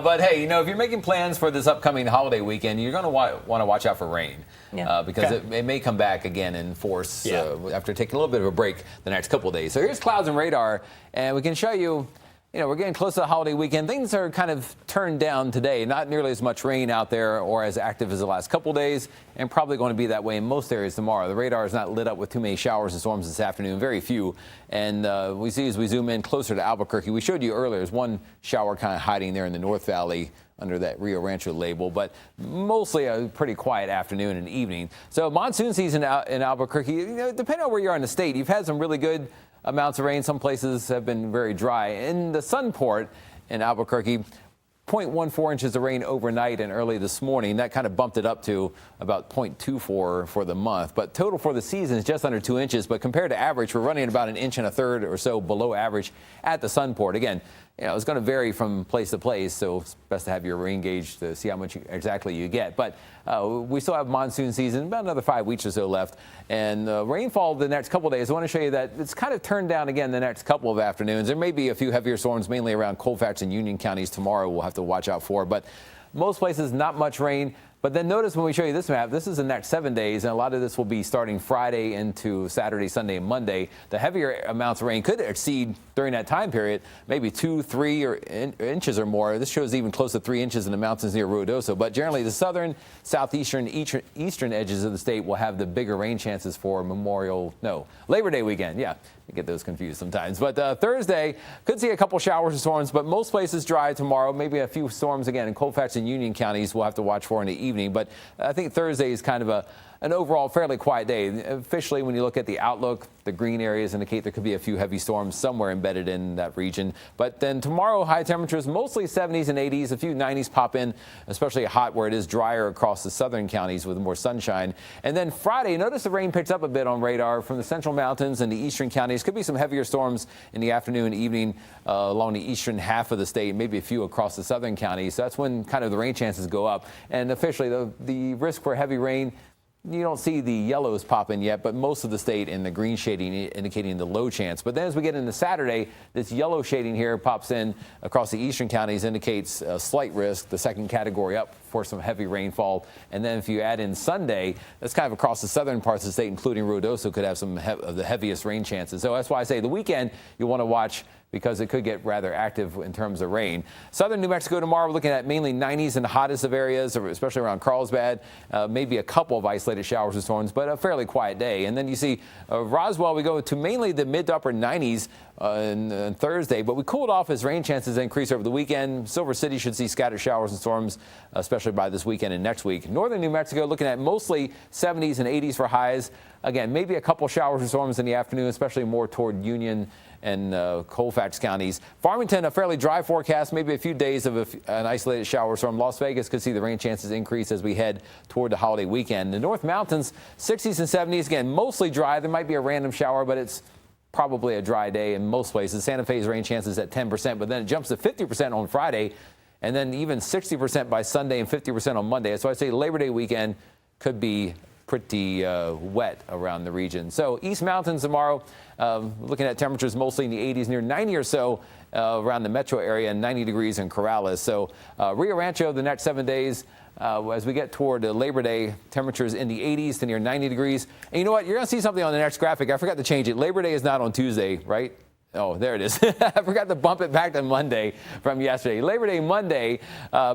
But hey, if you're making plans for this upcoming holiday weekend, you're going to want to watch out for rain. Because it may come back again in force after taking a little bit of a break the next couple of days. So here's clouds and radar, and we can show you. We're getting close to the holiday weekend. Things are kind of turned down today. Not nearly as much rain out there or as active as the last couple of days, and probably going to be that way in most areas tomorrow. The radar is not lit up with too many showers and storms this afternoon, very few. And we see as we zoom in closer to Albuquerque, we showed you earlier, there's one shower kind of hiding there in the North Valley under that Rio Rancho label, but mostly a pretty quiet afternoon and evening. So monsoon season out in Albuquerque, depending on where you are in the state, you've had some really good amounts of rain. Some places have been very dry. In the Sunport in Albuquerque, 0.14 inches of rain overnight and early this morning. That kind of bumped it up to about 0.24 for the month. But total for the season is just under 2 inches. But compared to average, we're running about 1.33 inches or so below average at the Sunport. Again, it's going to vary from place to place, so it's best to have your rain gauge to see how much exactly you get. But we still have monsoon season, about another 5 weeks or so left. And rainfall the next couple of days, I want to show you that it's kind of turned down again the next couple of afternoons. There may be a few heavier storms, mainly around Colfax and Union counties tomorrow we'll have to watch out for. But most places, not much rain. But then notice when we show you this map, this is the next 7 days, and a lot of this will be starting Friday into Saturday, Sunday, and Monday. The heavier amounts of rain could exceed during that time period, maybe 2, 3 inches or more. This shows even close to 3 inches in the mountains near Ruidoso. But generally, the southern, southeastern, eastern edges of the state will have the bigger rain chances for Labor Day weekend. Yeah, I get those confused sometimes. But Thursday, could see a couple showers and storms, but most places dry tomorrow. Maybe a few storms again in Colfax and Union counties we'll have to watch for in the evening. But I think Thursday is kind of an overall fairly quiet day. Officially, when you look at the outlook, the green areas indicate there could be a few heavy storms somewhere embedded in that region. But then tomorrow, high temperatures, mostly 70s and 80s. A few 90s pop in, especially hot where it is drier across the southern counties with more sunshine. And then Friday, notice the rain picks up a bit on radar from the central mountains and the eastern counties. Could be some heavier storms in the afternoon and evening along the eastern half of the state, maybe a few across the southern counties. So that's when kind of the rain chances go up. And officially, the risk for heavy rain, you don't see the yellows pop in yet, but most of the state in the green shading indicating the low chance. But then as we get into Saturday, this yellow shading here pops in across the eastern counties, indicates a slight risk, the second category up for some heavy rainfall. And then if you add in Sunday, that's kind of across the southern parts of the state, including Ruidoso, could have some of the heaviest rain chances. So that's why I say the weekend you want to watch, because it could get rather active in terms of rain. Southern New Mexico tomorrow, we're looking at mainly 90s and the hottest of areas, especially around Carlsbad. Maybe a couple of isolated showers and storms, but a fairly quiet day. And then you see Roswell, we go to mainly the mid to upper 90s on Thursday, but we cooled off as rain chances increase over the weekend. Silver City should see scattered showers and storms, especially by this weekend and next week. Northern New Mexico looking at mostly 70s and 80s for highs. Again, maybe a couple showers and storms in the afternoon, especially more toward Union and Colfax counties. Farmington, a fairly dry forecast, maybe a few days of an isolated shower storm. Las Vegas could see the rain chances increase as we head toward the holiday weekend. The North Mountains, 60s and 70s, again, mostly dry. There might be a random shower, but it's probably a dry day in most places. Santa Fe's rain chances at 10%, but then it jumps to 50% on Friday, and then even 60% by Sunday and 50% on Monday. So I'd say Labor Day weekend could be pretty wet around the region. So East Mountains tomorrow, looking at temperatures mostly in the 80s, near 90 or so around the metro area, and 90 degrees in Corrales. So Rio Rancho the next 7 days, as we get toward Labor Day, temperatures in the 80s to near 90 degrees. And you know what? You're going to see something on the next graphic. I forgot to change it. Labor Day is not on Tuesday, right? Oh, there it is. I forgot to bump it back to Monday from yesterday. Labor Day Monday,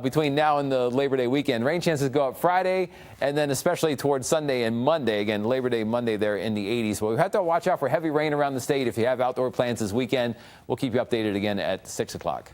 between now and the Labor Day weekend. Rain chances go up Friday, and then especially towards Sunday and Monday. Again, Labor Day Monday there in the 80s. Well, we have to watch out for heavy rain around the state. If you have outdoor plans this weekend, we'll keep you updated again at 6 o'clock.